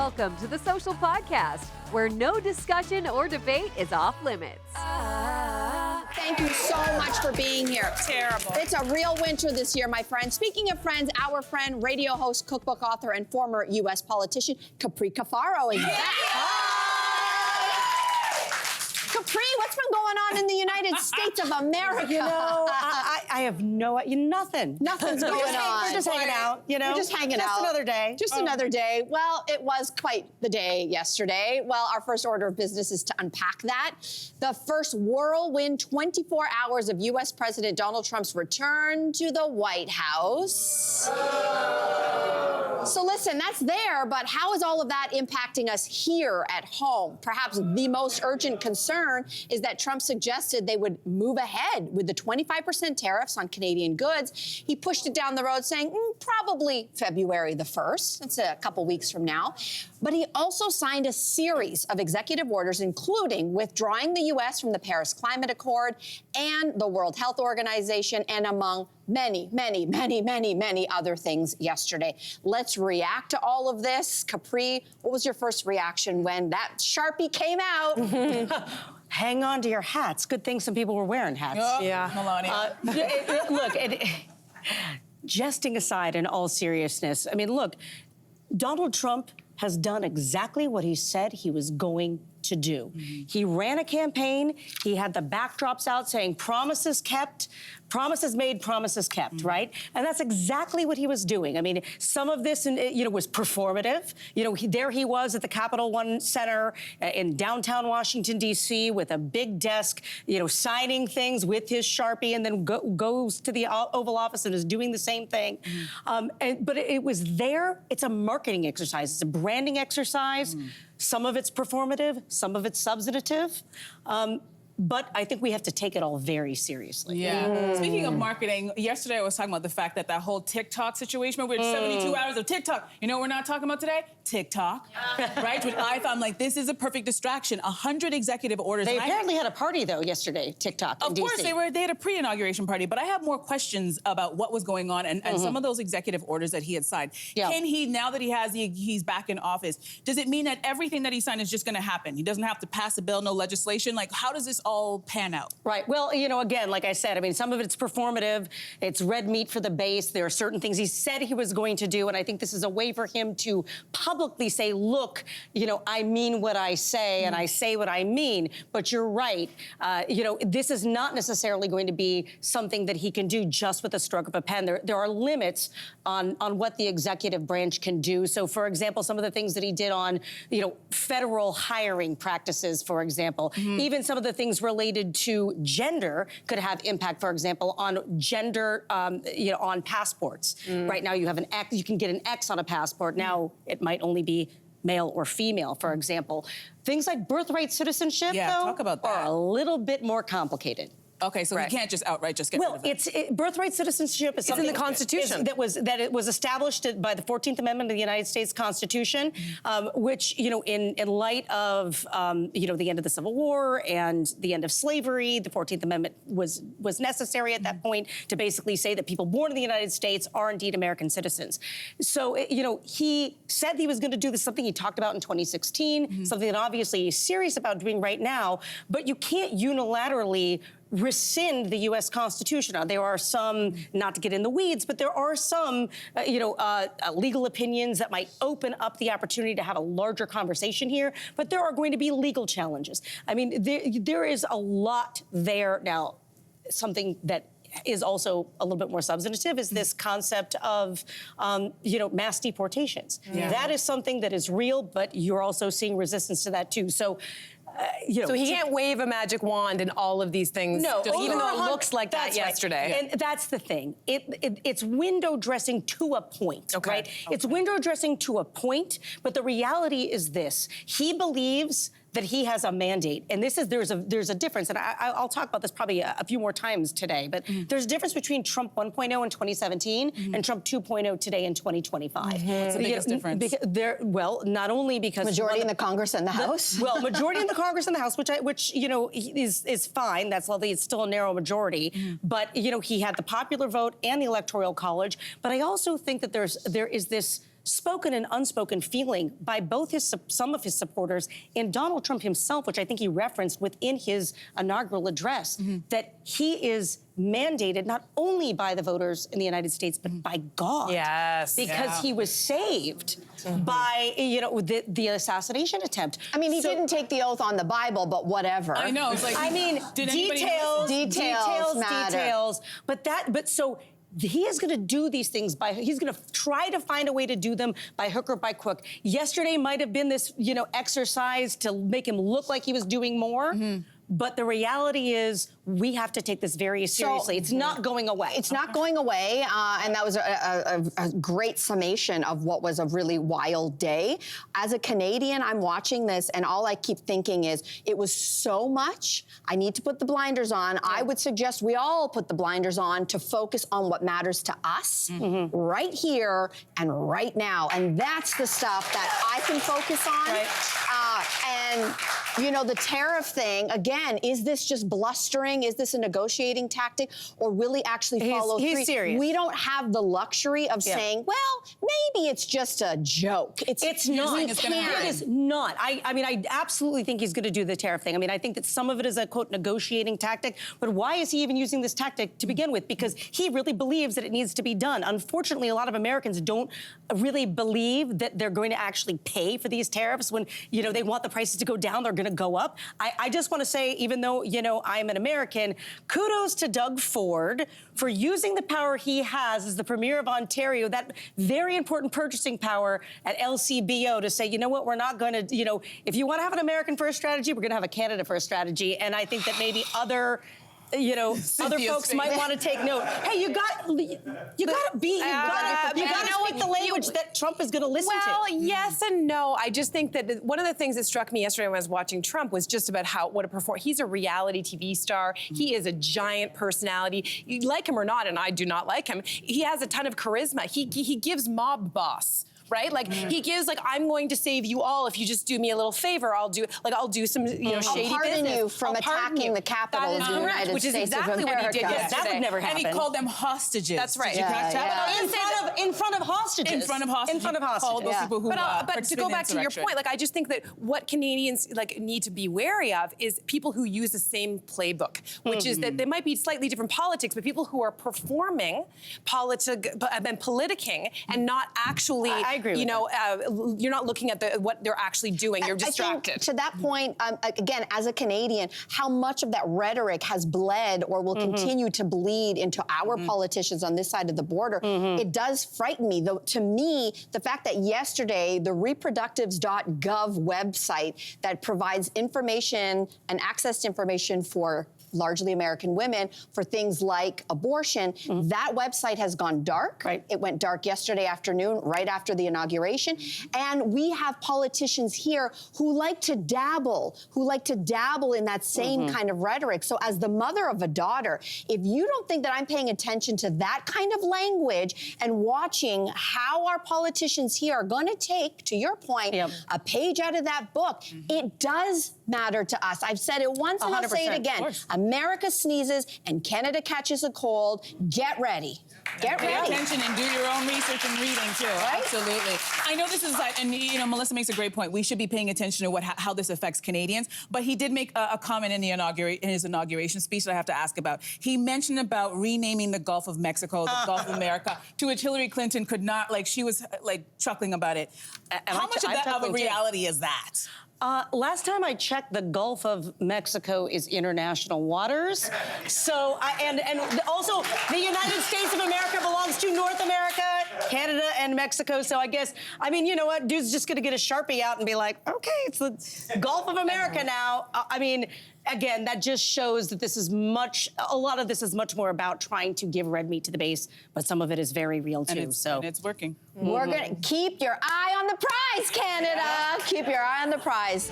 Welcome to the Social Podcast, where no discussion or debate is off limits. Thank you so much for being here. Terrible. It's a real winter this year, my friend. Speaking of friends, our friend, radio host, cookbook author, and former U.S. politician, Capri Cafaro is back. Capri, what's been going on in the United States of America? You know, I have nothing. Nothing's going on. We're just hanging out, you know? We're just hanging out. Just another day. Just another day. Well, it was quite the day yesterday. Well, our first order of business is to unpack that. The first whirlwind 24 hours of U.S. President Donald Trump's return to the White House. So listen, that's there, but how is all of that impacting us here at home? Perhaps the most urgent concern is that Trump suggested they would move ahead with the 25% tariffs on Canadian goods. He pushed it down the road saying probably February the 1st. That's a couple weeks from now. But he also signed a series of executive orders, including withdrawing the U.S. from the Paris Climate Accord and the World Health Organization, and among many, many, many, many, many other things yesterday. Let's react to all of this. Capri, what was your first reaction when that Sharpie came out? Hang on to your hats. Good thing some people were wearing hats. Oh, yeah. Melania. Look, jesting aside, in all seriousness, I mean, look, Donald Trump has done exactly what he said he was going to do. He ran a campaign. He had the backdrops out saying promises kept, promises made, promises kept, right? And that's exactly what he was doing. I mean, some of this, was performative. There he was at the Capital One Center in downtown Washington, D.C. with a big desk, signing things with his Sharpie, and then goes to the Oval Office and is doing the same thing. But it was there. It's a marketing exercise. It's a branding exercise. Some of it's performative, some of it's substantive. But I think we have to take it all very seriously. Yeah. Speaking of marketing, yesterday I was talking about the fact that whole TikTok situation, we had 72 hours of TikTok. You know what we're not talking about today? TikTok, right? Which I thought, I'm like, this is a perfect distraction. 100 executive orders. They apparently had a party, though, yesterday, TikTok in Of course, they had a pre-inauguration party, but I have more questions about what was going on and some of those executive orders that he had signed. Yeah. Can he, now that he's back in office, does it mean that everything that he signed is just gonna happen? He doesn't have to pass a bill, no legislation? Like, how does this all pan out? Right, well, again, like I said, I mean, some of it's performative, it's red meat for the base, there are certain things he said he was going to do, and I think this is a way for him to publicly say, look, I mean what I say, and I say what I mean, but you're right, this is not necessarily going to be something that he can do just with a stroke of a pen. There are limits on what the executive branch can do. So, for example, some of the things that he did on, federal hiring practices, for example, even some of the things related to gender could have impact, for example, on gender, on passports. Right now you have an X, you can get an X on a passport. Now it might only be male or female, for example. Things like birthright citizenship, though, talk about that. are a little bit more complicated. Okay, so he can't just outright just get rid of it. Birthright citizenship is something in the Constitution that it was established by the 14th Amendment of the United States Constitution, which in light of the end of the Civil War and the end of slavery, the 14th Amendment was necessary at that point to basically say that people born in the United States are indeed American citizens. So he said he was going to do this, something he talked about in 2016, something that obviously he's serious about doing right now, but you can't unilaterally rescind the U.S. Constitution. Now, there are some, not to get in the weeds, but there are some, legal opinions that might open up the opportunity to have a larger conversation here, but there are going to be legal challenges. I mean, there is a lot there. Now, something that is also a little bit more substantive is this concept of, mass deportations. Yeah. That is something that is real, but you're also seeing resistance to that, too. So, so he can't wave a magic wand and all of these things, even though it looks like that yesterday. Right. And that's the thing. It's window dressing to a point, right? It's window dressing to a point, but the reality is this. He believes that he has a mandate, and there's a difference, and I'll talk about this probably a few more times today, but there's a difference between Trump 1.0 in 2017 and Trump 2.0 today in 2025. What's the biggest difference? Not only because majority in the Congress and the House. Well, majority in the Congress and the House, which is fine. That's lovely. It's still a narrow majority, but he had the popular vote and the Electoral College. But I also think that there is this spoken and unspoken feeling by both some of his supporters and Donald Trump himself, which I think he referenced within his inaugural address, that he is mandated not only by the voters in the United States, but by God. Yes. Because he was saved by, the assassination attempt. I mean, he didn't take the oath on the Bible, but whatever. I know. It's like, I mean, details matter. But so he is going to do these things he's going to try to find a way to do them by hook or by crook. Yesterday might have been this, exercise to make him look like he was doing more. But the reality is we have to take this very seriously. It's not going away. It's not going away, and that was a great summation of what was a really wild day. As a Canadian, I'm watching this, and all I keep thinking is, it was so much. I need to put the blinders on. I would suggest we all put the blinders on to focus on what matters to us right here and right now. And that's the stuff that I can focus on. Right. And, the tariff thing, again, is this just blustering? Is this a negotiating tactic? Or really actually follow through? He's serious. We don't have the luxury of saying, well, maybe it's just a joke. It's not. It is not. I absolutely think he's going to do the tariff thing. I mean, I think that some of it is a, quote, negotiating tactic. But why is he even using this tactic to begin with? Because he really believes that it needs to be done. Unfortunately, a lot of Americans don't really believe that they're going to actually pay for these tariffs when, they want the prices to go down, they're going to go up. I just want to say, even though, I'm an American, kudos to Doug Ford for using the power he has as the Premier of Ontario, that very important purchasing power at LCBO, to say, what, we're not going to, if you want to have an American first strategy, we're going to have a Canada first strategy. And I think that maybe other folks might want to take note. Hey, you got to speak the language that Trump is going to listen to. Well, yes and no. I just think that one of the things that struck me yesterday when I was watching Trump was just about what a performer. He's a reality TV star. He is a giant personality. You like him or not, and I do not like him. He has a ton of charisma. He gives mob boss. Right? Like, he gives, I'm going to save you all if you just do me a little favor. I'll do some, shady business. I'll pardon you from attacking the Capitol of the United which is States exactly of America. what he did yesterday. That would never happen. And he called them hostages. That's right. Did you catch that? In front of hostages. In front of hostages. Called those people who but to go back to your point, I just think that what Canadians need to be wary of is people who use the same playbook, which is that they might be slightly different politics, but people who are performing and politicking and not actually, I agree with that. You're not looking at what they're actually doing. You're distracted. I think to that point, again, as a Canadian, how much of that rhetoric has bled or will continue to bleed into our politicians on this side of the border, it does frighten me. Though, to me, the fact that yesterday, the reproductives.gov website that provides information and access to information for largely American women for things like abortion, that website has gone dark. Right. It went dark yesterday afternoon, right after the inauguration. And we have politicians here who like to dabble in that same kind of rhetoric. So as the mother of a daughter, if you don't think that I'm paying attention to that kind of language and watching how our politicians here are going to take, to your point, a page out of that book, it does matter to us. I've said it once and I'll say it again. America sneezes and Canada catches a cold. Get ready. Get ready. Pay attention and do your own research and reading too. Right? Absolutely. I know this is and Melissa makes a great point. We should be paying attention to how this affects Canadians. But he did make a comment in his inauguration speech that I have to ask about. He mentioned about renaming the Gulf of Mexico, the Gulf of America, to which Hillary Clinton could not. She was chuckling about it. How much of a reality is that? Last time I checked, the Gulf of Mexico is international waters. So, and also the United States of America belongs to North America, Canada, and Mexico. So I guess, you know what? Dude's just going to get a Sharpie out and be like, okay, it's the Gulf of America now. Again, that just shows that a lot of this is much more about trying to give red meat to the base, but some of it is very real too. And it's working. We're going to keep your eye on the prize, Canada. Keep your eye on the prize.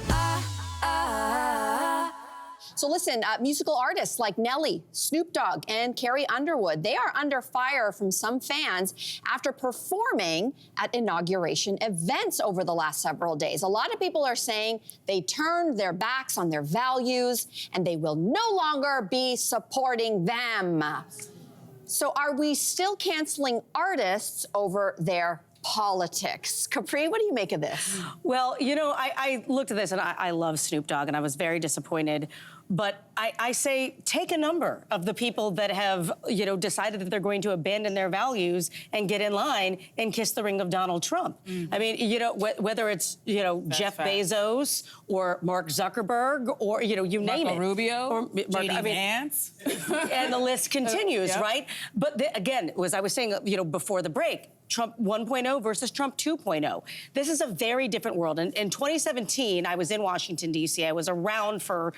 So listen, musical artists like Nelly, Snoop Dogg, and Carrie Underwood, they are under fire from some fans after performing at inauguration events over the last several days. A lot of people are saying they turned their backs on their values and they will no longer be supporting them. So are we still canceling artists over their politics. Capri, what do you make of this? Well, you know, I looked at this and I love Snoop Dogg and I was very disappointed. But I say take a number of the people that have, you know, decided that they're going to abandon their values and get in line and kiss the ring of Donald Trump. I mean, you know, whether it's, you know, Jeff Bezos or Mark Zuckerberg or, you know, you name it. Rubio, or J.D. Vance. And the list continues, right? But again, as I was saying, you know, before the break, Trump 1.0 versus Trump 2.0. This is a very different world. And in 2017, I was in Washington, D.C. I was around for,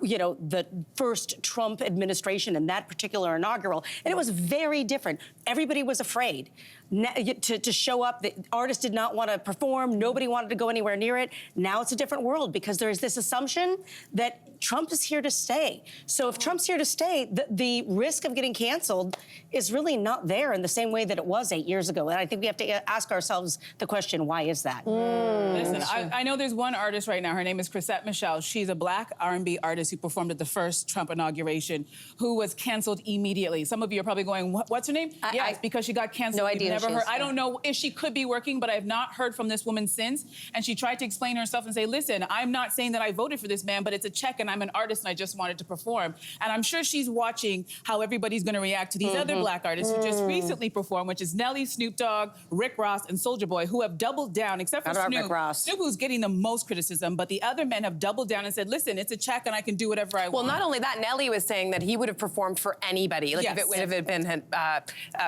you know, the first Trump administration and that particular inaugural, and it was very different. Everybody was afraid to show up. The artists did not want to perform. Nobody wanted to go anywhere near it. Now it's a different world because there is this assumption that Trump is here to stay. So if Trump's here to stay, the risk of getting canceled is really not there in the same way that it was 8 years ago. And I think we have to ask ourselves the question, why is that? Listen, I know there's one artist right now. Her name is Chrisette Michele. She's a black R&B artist who performed at the first Trump inauguration, who was canceled immediately. Some of you are probably going, what's her name? Yes, because she got canceled. No idea. Never heard. I don't know if she could be working, but I have not heard from this woman since. And she tried to explain herself and say, listen, I'm not saying that I voted for this man, but it's a check and I'm an artist and I just wanted to perform. And I'm sure she's watching how everybody's going to react to these other black artists who just recently performed, which is Nelly, Snoop Dogg, Rick Ross, and Soulja Boy, who have doubled down, except for Snoop. Rick Ross. Snoop, who's getting the most criticism, but the other men have doubled down and said, listen, it's a check and I can do whatever I want. Well, not only that, Nelly was saying that he would have performed for anybody. Like Yes. if it had been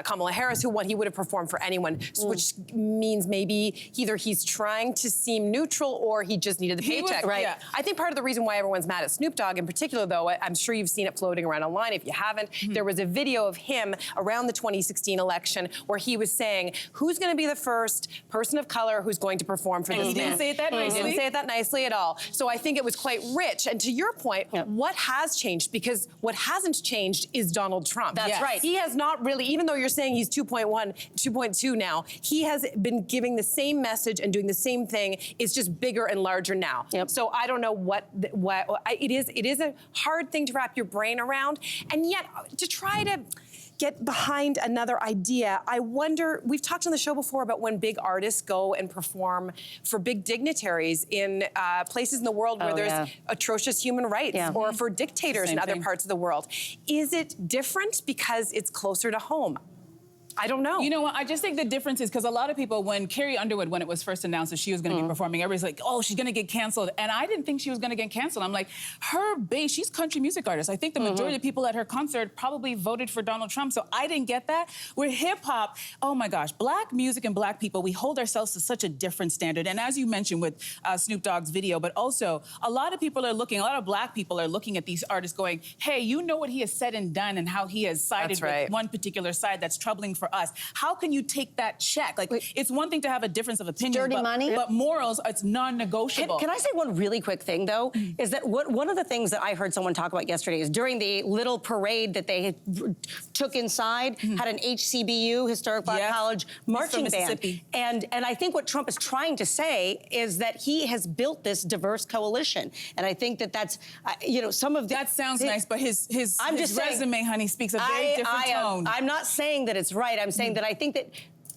Kamala Harris who won, he would have performed for anyone, which means maybe either he's trying to seem neutral or he just needed the paycheck. Right. Yeah. I think part of the reason why everyone's mad at Snoop Dogg in particular, though, I'm sure you've seen it floating around online. If you haven't, there was a video of him around the 2016 election where he was saying, who's going to be the first person of color who's going to perform for this man? He didn't say it that nicely. He didn't say it that nicely at all. So I think it was quite rich. And to your point, what has changed? Because what hasn't changed is Donald Trump. That's right. He has not really, even though you're saying he's 2.1, 2.2 now, he has been giving the same message and doing the same thing. It's just bigger and larger now. So I don't know what it is. It is a hard thing to wrap your brain around. And yet to try to get behind another idea, I wonder, we've talked on the show before about when big artists go and perform for big dignitaries in places in the world where there's atrocious human rights or for dictators in other parts of the world. Is it different because it's closer to home? I don't know. You know what? I just think the difference is because a lot of people, when Carrie Underwood, when it was first announced that she was going to be performing, everybody's like, oh, she's going to get canceled. And I didn't think she was going to get canceled. I'm like, her base, she's a country music artist. I think the majority of people at her concert probably voted for Donald Trump. So I didn't get that. We're hip hop. Oh my gosh, black music and black people, we hold ourselves to such a different standard. And as you mentioned with Snoop Dogg's video, but also a lot of people are looking, a lot of black people are looking at these artists going, hey, you know what he has said and done and how he has sided with one particular side that's troubling for us. How can you take that check? Like, it's one thing to have a difference of opinion, dirty money. But morals, it's non-negotiable. Can I say one really quick thing, though? Is that one of the things that I heard someone talk about yesterday is during the little parade that they took inside, had an HBCU, Historic Black College, marching band. And I think what Trump is trying to say is that he has built this diverse coalition. And I think that that's, you know, some of the... That sounds nice, but his resume, honey, speaks a very different tone. I'm not saying that it's right. I'm saying that I think that,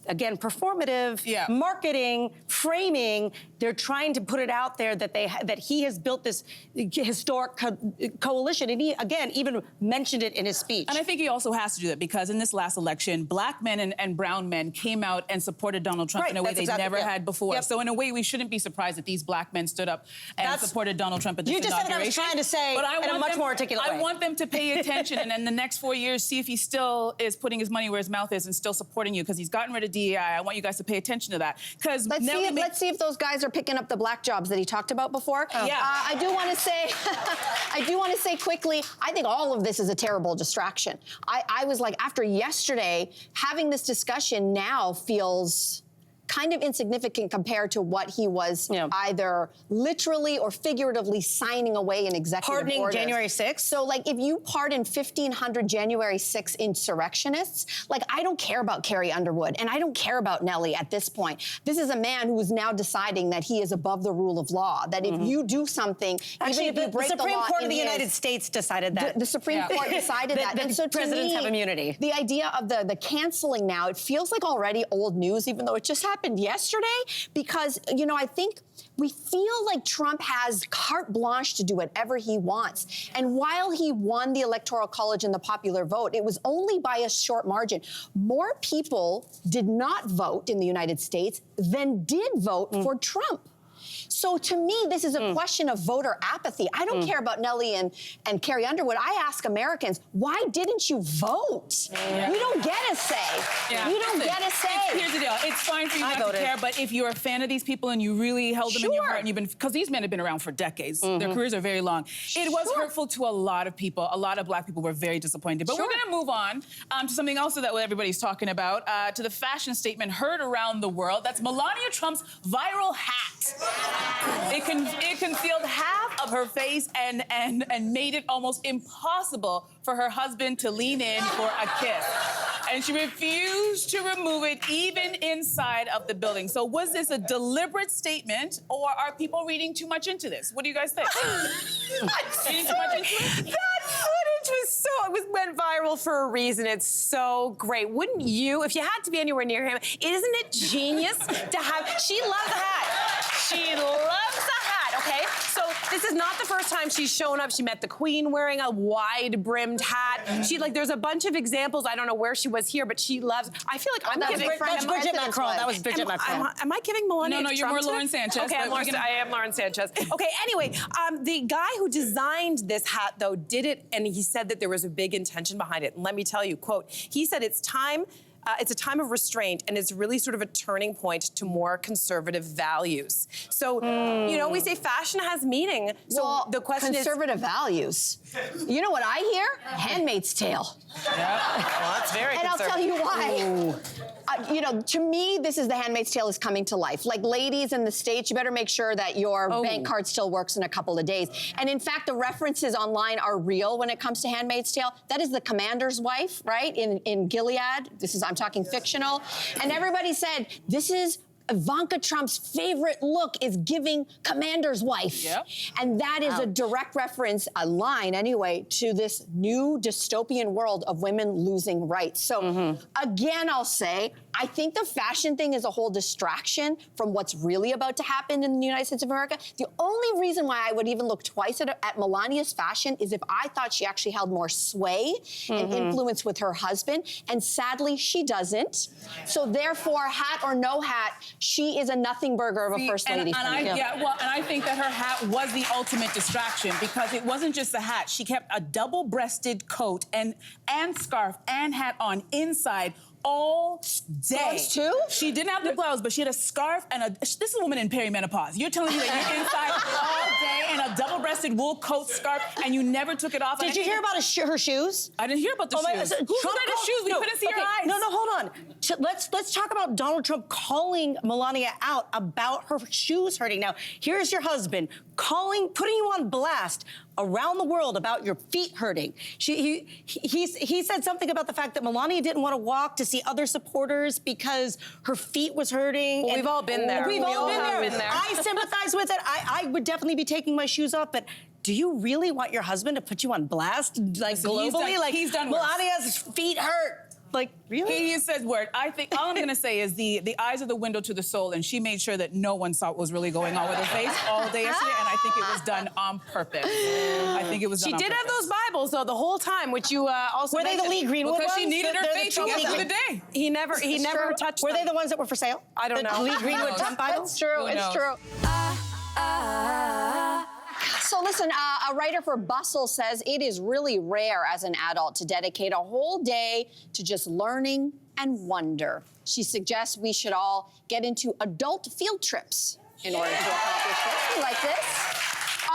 again, performative, marketing, framing, they're trying to put it out there that he has built this historic coalition. And he, again, even mentioned it in his speech. And I think he also has to do that because in this last election, black men and brown men came out and supported Donald Trump in a way they never had before. So in a way, we shouldn't be surprised that these black men stood up and supported Donald Trump at this inauguration. You just said what I was trying to say in a much more articulate way. I want them to pay attention and in the next 4 years, see if he still is putting his money where his mouth is and still supporting you because he's gotten rid of DEI. I want you guys to pay attention to that. Because let's see if those guys are picking up the black jobs that he talked about before. I do want to say, quickly, I think all of this is a terrible distraction. I was like, after yesterday, having this discussion now feels kind of insignificant compared to what he was either literally or figuratively signing away in executive pardoning orders. January 6th? So, like, if you pardon 1,500 January 6th insurrectionists, like, I don't care about Carrie Underwood and I don't care about Nelly at this point. This is a man who is now deciding that he is above the rule of law, that if you do something, actually, even if you break the Supreme Court of the United United States decided that. The Supreme Court decided that. And so presidents have immunity. The idea of the canceling now, it feels like already old news, even though it just happened happened yesterday because, you know, I think we feel like Trump has carte blanche to do whatever he wants. And while he won the Electoral College and the popular vote, it was only by a short margin. More people did not vote in the United States than did vote for Trump. So to me, this is a question of voter apathy. I don't care about Nelly and Carrie Underwood. I ask Americans, why didn't you vote? You don't get a say. You don't get a say. Here's the deal. It's fine for you not to care, but if you're a fan of these people and you really held them in your heart and you've been, because these men have been around for decades. Their careers are very long. It was hurtful to a lot of people. A lot of black people were very disappointed. But we're going to move on to something else that everybody's talking about, to the fashion statement heard around the world. That's Melania Trump's viral hat. It concealed half of her face and made it almost impossible for her husband to lean in for a kiss. And she refused to remove it even inside of the building. So was this a deliberate statement, or are people reading too much into this? What do you guys think? Reading too much into it? That footage went viral for a reason. It's so great. Wouldn't you, if you had to be anywhere near him, isn't it genius to have, she loves the hat. She loves the hat, okay? So this is not the first time she's shown up. She met the Queen wearing a wide-brimmed hat. There's a bunch of examples. I don't know where she was here, but she loves, I feel like I'm giving... That's Bridget Macron. That was Bridget Macron. Am I giving Melania No, you're Trump more Lauren Sanchez. Okay, I am Lauren Sanchez. Okay, anyway, the guy who designed this hat, though, did it, and he said that there was a big intention behind it. And let me tell you, quote, he said it's a time of restraint, and it's really sort of a turning point to more conservative values. So, you know, we say fashion has meaning. So the question conservative values. You know what I hear? Handmaid's Tale. Yeah, well, that's very And I'll tell you why. You know, to me, this is The Handmaid's Tale is coming to life. Like, ladies in the States, you better make sure that your bank card still works in a couple of days. And in fact, the references online are real when it comes to Handmaid's Tale. That is the commander's wife, right, in Gilead. I'm talking fictional. And everybody said, this is Ivanka Trump's favorite look is giving commander's wife. Yep. And that is a direct reference, a line anyway, to this new dystopian world of women losing rights. So again, I'll say, I think the fashion thing is a whole distraction from what's really about to happen in the United States of America. The only reason why I would even look twice at Melania's fashion is if I thought she actually held more sway and influence with her husband. And sadly, she doesn't. So therefore, hat or no hat, she is a nothing burger of a first lady. And I think that her hat was the ultimate distraction, because it wasn't just the hat. She kept a double-breasted coat and scarf and hat on inside all day. Blouse too? She didn't have the blouse, but she had a scarf and this is a woman in perimenopause. You're telling me that you're inside all day in a double-breasted wool coat scarf and you never took it off? Did you hear about her shoes? I didn't hear about the shoes. Who read his shoes? We couldn't see your eyes. No, hold on. Let's talk about Donald Trump calling Melania out about her shoes hurting. Now, here's your husband putting you on blast around the world about your feet hurting. He said something about the fact that Melania didn't want to walk to see other supporters because her feet was hurting. Well, we've all been there. We've all been there. I sympathize with it. I would definitely be taking my shoes off, but do you really want your husband to put you on blast, like, globally? He's done worse. Melania's feet hurt. Like, really? He says word. I think all I'm going to say is the eyes are the window to the soul, and she made sure that no one saw what was really going on with her face all day yesterday, and I think it was done on purpose. I think it was done on purpose. She did have those Bibles, though, the whole time, which you also Were they the Lee Greenwood ones? Because she needed her face to get through the day. He never touched them. Were they the ones that were for sale? I don't know. The Lee Greenwood Trump Bibles? It's true. It's true. So listen, a writer for Bustle says it is really rare as an adult to dedicate a whole day to just learning and wonder. She suggests we should all get into adult field trips in order to accomplish this. You like this?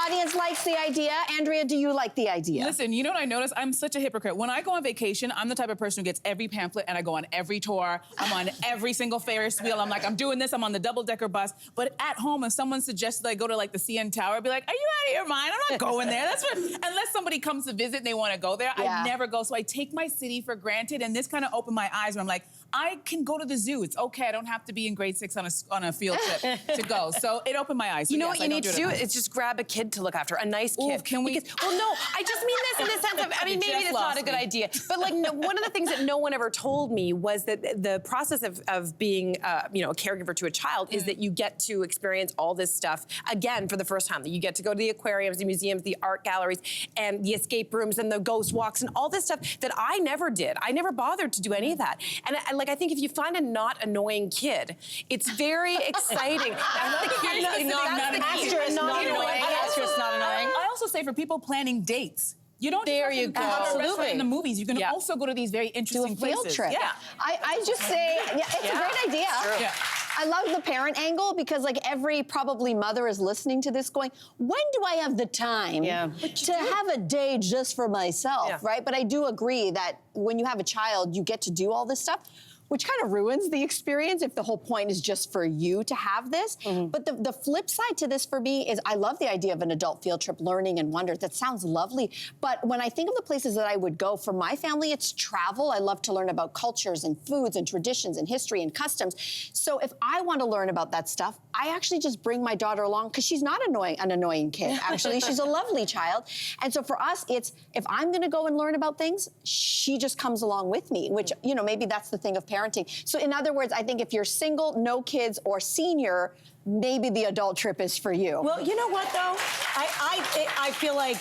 Audience likes the idea. Andrea, do you like the idea? Listen, you know what I noticed? I'm such a hypocrite. When I go on vacation, I'm the type of person who gets every pamphlet and I go on every tour. I'm on every single Ferris wheel. I'm like, I'm doing this. I'm on the double-decker bus. But at home, if someone suggested I go to, like, the CN Tower, I'd be like, are you out of your mind? I'm not going there. Unless somebody comes to visit and they want to go there, I never go. So I take my city for granted. And this kind of opened my eyes where I'm like, I can go to the zoo. It's okay. I don't have to be in grade 6 on a field trip to go. So it opened my eyes. So You know yes, what you need to do is just grab a kid to look after, a nice kid. Ooh, can we? Well, no, I just mean this in the sense of, I mean, maybe Jess that's not lost a good me. idea. But like, no, one of the things that no one ever told me was that the process of being, a caregiver to a child is that you get to experience all this stuff again for the first time. That you get to go to the aquariums, the museums, the art galleries, and the escape rooms, and the ghost walks, and all this stuff that I never did. I never bothered to do any of that. And I think if you find a not annoying kid, it's very exciting. That's the key. Asterisk not annoying. Asterisk not annoying. I also say for people planning dates. You don't There just you have to go. go to a restaurant Absolutely. in the movies. You can Yeah. also go to these very interesting Do a field places. trip. Yeah. I just say, it's a great idea. Yeah. I love the parent angle because like every probably mother is listening to this going, when do I have the time to have a day just for myself, right? But I do agree that when you have a child, you get to do all this stuff, which kind of ruins the experience if the whole point is just for you to have this. But the flip side to this for me is I love the idea of an adult field trip, learning and wonder. That sounds lovely. But when I think of the places that I would go, for my family, it's travel. I love to learn about cultures and foods and traditions and history and customs. So if I want to learn about that stuff, I actually just bring my daughter along because she's not an annoying kid, actually. She's a lovely child. And so for us, it's if I'm going to go and learn about things, she just comes along with me, which, maybe that's the thing of parenting. So in other words, I think if you're single, no kids, or senior, maybe the adult trip is for you. Well, you know what though? I feel like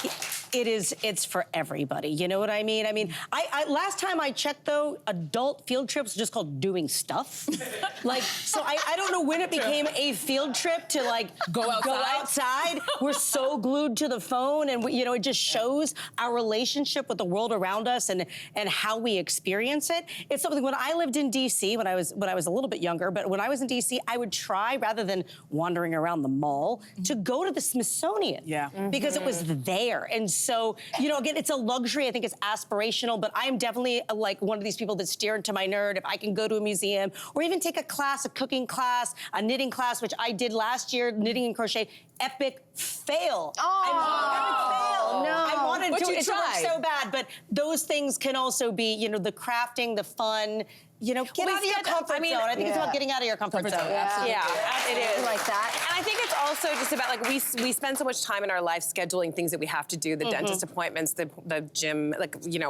it's for everybody. You know what I mean? I mean, I last time I checked though, adult field trips are just called doing stuff. So I don't know when it became a field trip to like Go outside. We're so glued to the phone, and it just shows our relationship with the world around us and how we experience it. It's something when I lived in DC when I was a little bit younger, but when I was in DC, I would try rather than wandering around the mall to go to the Smithsonian. Yeah. Because it was there. And so, again, it's a luxury. I think it's aspirational, but I'm definitely like one of these people that steer into my nerd. If I can go to a museum or even take a class, a cooking class, a knitting class, which I did last year, knitting and crochet, epic fail. No. I wanted But to, you it to work tried. so bad, but those things can also be, the crafting, the fun, get out of your comfort zone. I think it's about getting out of your comfort zone. Absolutely. Yeah, it is. Like that. And I think it's also just about like we spend so much time in our life scheduling things that we have to do, the dentist appointments, the gym,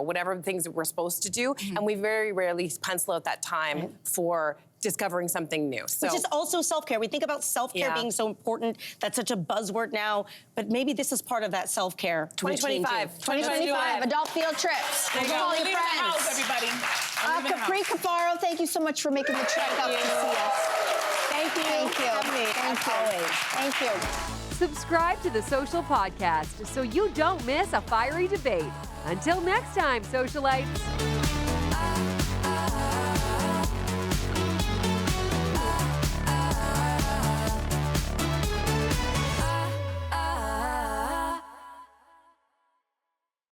whatever things that we're supposed to do, and we very rarely pencil out that time for discovering something new. So. Which is also self-care. We think about self-care being so important. That's such a buzzword now, but maybe this is part of that self-care. 2025. 2025 adult field trips. There you go. Call We're your leaving the house, friends. everybody. I'm leaving the Capri house. Cafaro, thank you so much for making the trek up to see us. Thank you. Thank you. Thank you. Thank you. Subscribe to the Social Podcast so you don't miss a fiery debate. Until next time, socialites.